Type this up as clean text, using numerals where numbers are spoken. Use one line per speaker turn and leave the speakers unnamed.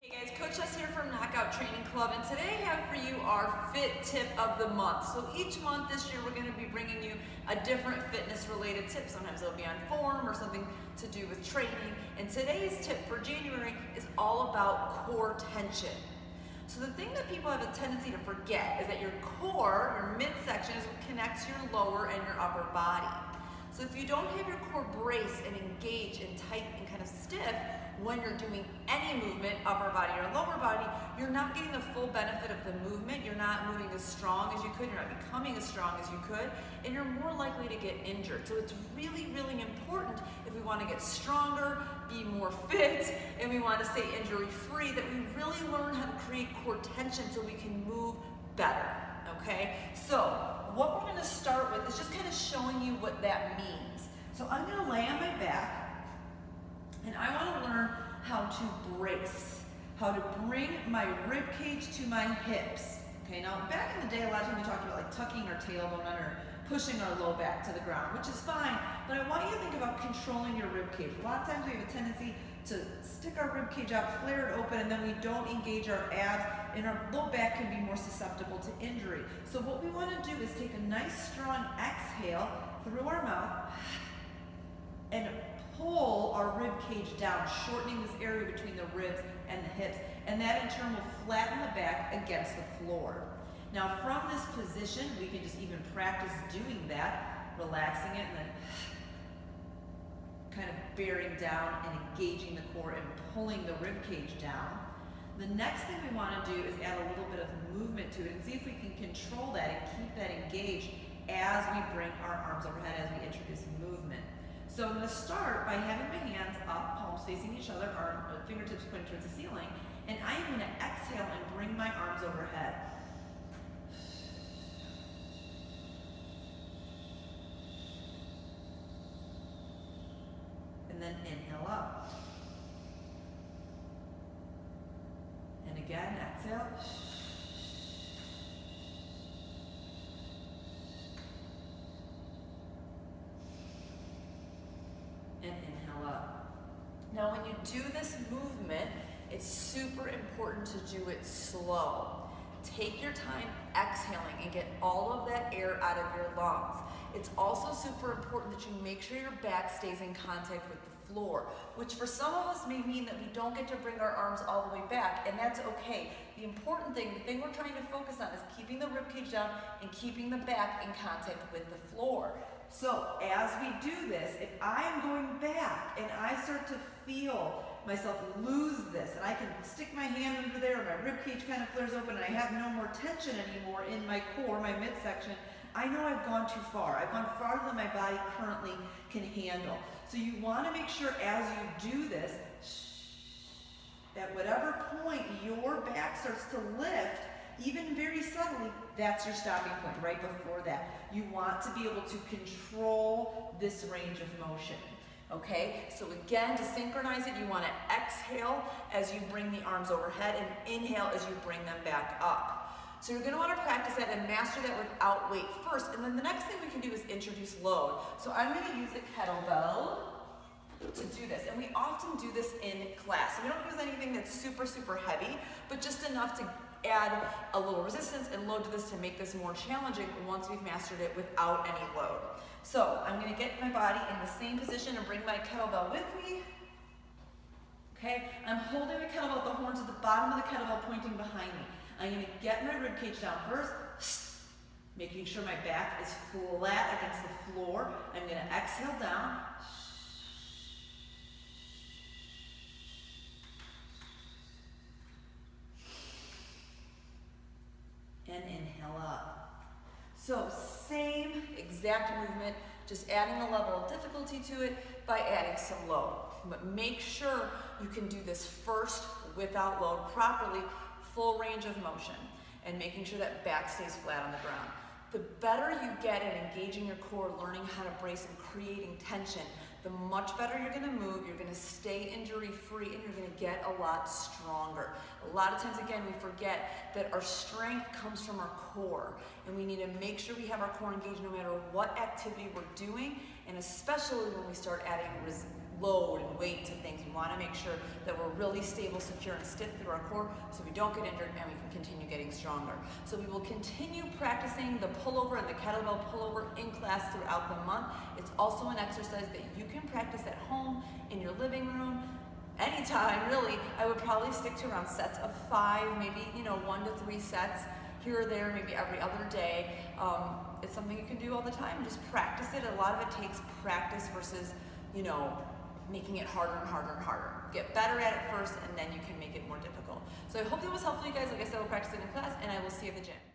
Hey guys, Coach S here from Knockout Training Club, and today I have for you our fit tip of the month. So each month this year we're going to be bringing you a different fitness related tip. Sometimes it'll be on form or something to do with training. And today's tip for January is all about core tension. So the thing that people have a tendency to forget is that your core, your midsection, is what connects your lower and your upper body. So if you don't have your core braced and engaged and tight and kind of stiff when you're doing any movement, upper body or lower body, you're not getting the full benefit of the movement. You're not moving as strong as you could. You're not becoming as strong as you could, and you're more likely to get injured. So it's really, really important if we want to get stronger, be more fit, and we want to stay injury-free, that we really learn how to create core tension so we can move better. Okay, so what we're going to start with is just kind of showing you what that means. So I'm going to lay on my back, and I want to learn how to brace, how to bring my rib cage to my hips. Okay, now back in the day, a lot of times we talked about like tucking our tailbone under, pushing our low back to the ground, which is fine, but I want you to think about controlling your rib cage. A lot of times we have a tendency to stick our rib cage out, flare it open, and then we don't engage our abs, and our low back can be more susceptible to injury. So what we want to do is take a nice strong exhale through our mouth and pull our rib cage down, shortening this area between the ribs and the hips, and that in turn will flatten the back against the floor. Now from this position, we can just even practice doing that, relaxing it and then kind of bearing down and engaging the core and pulling the rib cage down. The next thing we want to do is add a little bit of movement to it and see if we can control that and keep that engaged as we bring our arms overhead, as we introduce movement. So I'm going to start by having my hands up, palms facing each other, fingertips pointing towards the ceiling, and I am going to exhale and bring my arms overhead. And then inhale up. And again, exhale. And inhale up. Now when you do this movement, it's super important to do it slow. Take your time exhaling and get all of that air out of your lungs. It's also super important that you make sure your back stays in contact with the floor, which for some of us may mean that we don't get to bring our arms all the way back, and that's okay. The important thing, the thing we're trying to focus on is keeping the ribcage down and keeping the back in contact with the floor. So as we do this, if I am going back and I start to feel myself lose this, and I can stick my hand under there and my ribcage kind of flares open and I have no more tension anymore in my core, my midsection, I know I've gone too far. I've gone farther than my body currently can handle. So you want to make sure as you do this, at whatever point your back starts to lift, even very subtly, that's your stopping point right before that. You want to be able to control this range of motion. Okay, so again, to synchronize it, you want to exhale as you bring the arms overhead and inhale as you bring them back up. So you're going to want to practice that and master that without weight first. And then the next thing we can do is introduce load. So I'm going to use a kettlebell to do this. And we often do this in class. So we don't use anything that's super, super heavy, but just enough to add a little resistance and load to this to make this more challenging once we've mastered it without any load. So I'm going to get my body in the same position and bring my kettlebell with me. Okay, I'm holding the kettlebell, the horns at the bottom of the kettlebell pointing behind me. I'm going to get my ribcage down first, making sure my back is flat against the floor. I'm going to exhale down. And inhale up. So same exact movement, just adding a level of difficulty to it by adding some load. But make sure you can do this first without load properly, full range of motion, and making sure that back stays flat on the ground. The better you get at engaging your core, learning how to brace and creating tension, the much better you're going to move, you're going to stay injury-free, and you're going to get a lot stronger. A lot of times, again, we forget that our strength comes from our core, and we need to make sure we have our core engaged no matter what activity we're doing, And especially when we start adding load and weight to things, we want to make sure that we're really stable, secure, and stiff through our core so we don't get injured and we can continue getting stronger. So we will continue practicing the pullover and the kettlebell pullover in class throughout the month. It's also an exercise that you can practice at home, in your living room, anytime really. I would probably stick to around sets of 5, maybe 1 to 3 sets here or there, maybe every other day. It's something you can do all the time. Just practice it. A lot of it takes practice versus making it harder and harder and harder. Get better at it first, and then you can make it more difficult. So I hope that was helpful, you guys. Like I said, we'll practice it in class, and I will see you at the gym.